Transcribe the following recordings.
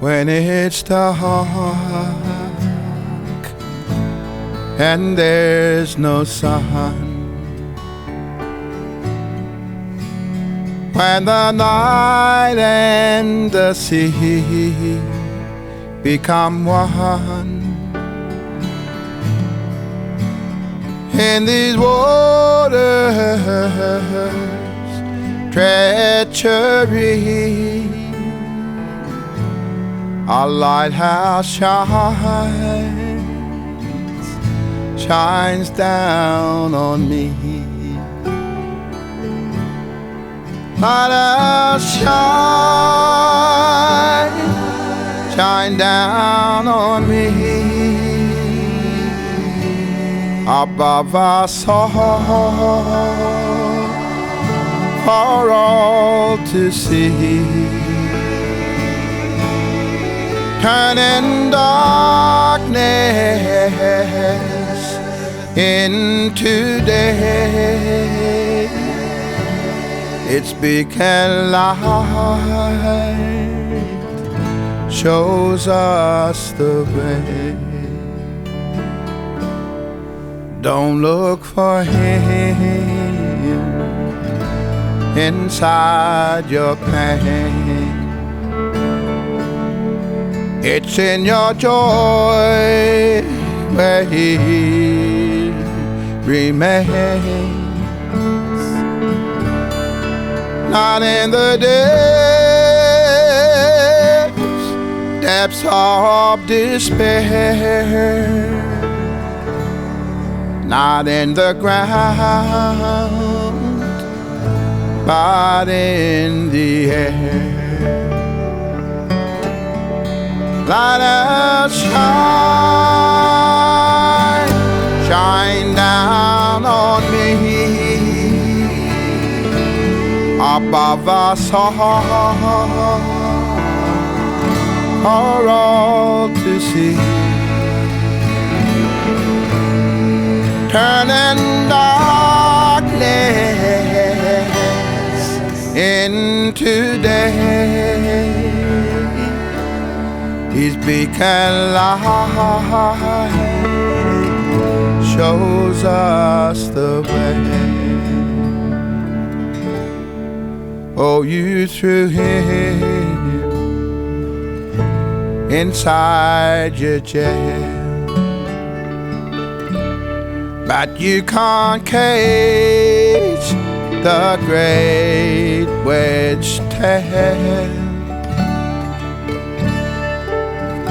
when it's dark and there's no sun, when the night and the sea become one. In these waters, treachery, our lighthouse shines down on me. Lighthouse shine down on me. Above us all, for all to see, turning darkness into day. Its beacon light shows us the way. Don't look for him inside your pain. It's in your joy where he remains. Not in the depths of despair, not in the ground, but in the air. Lighthouse shine down on me. Above us all, for all to see, turning darkness into day. His beacon light shows us the way. Oh, you threw him inside your jail, but you can't cage the great wedge tail.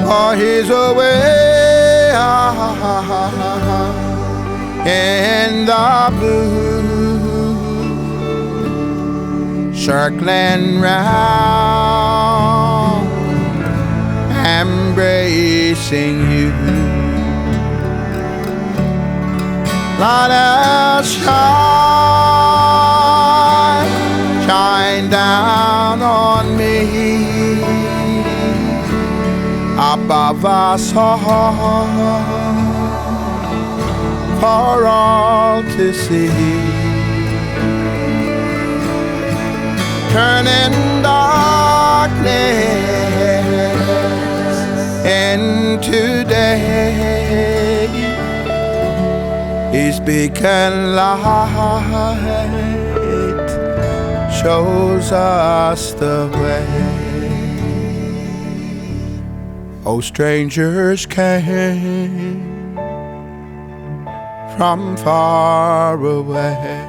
For he's away in the blue, circling round, embracing you. Lighthouse shine down on me. Above us all, for all to see, turning darkness into day. His beacon light shows us the way. Oh, strangers came from far away,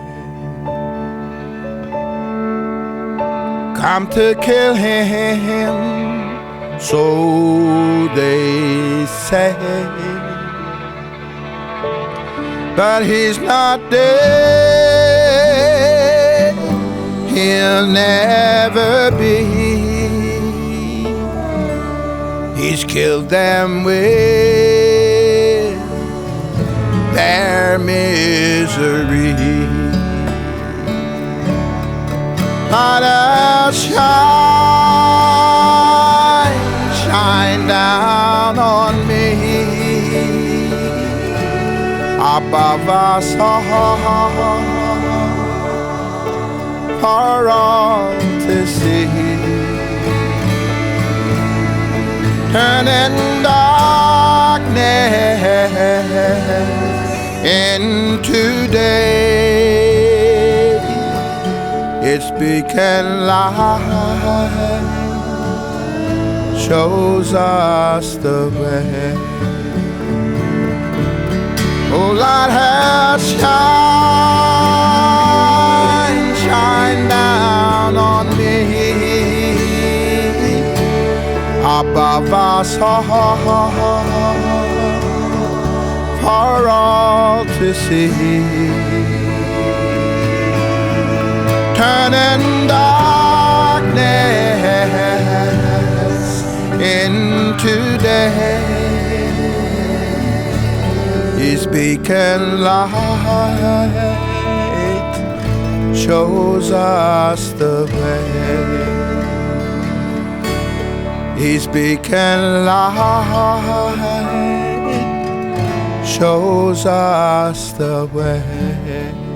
come to kill him, so they say. But he's not dead, he'll never be. He's killed them with their misery. Lighthouse shine down on me. Above us all, for all to see, turning darkness into day. It's speaking light, shows us the way. Oh, light has shine down on me. Above us for all to see, turning darkness into day. He's speaking light, shows us the way. He's speaking light, shows us the way.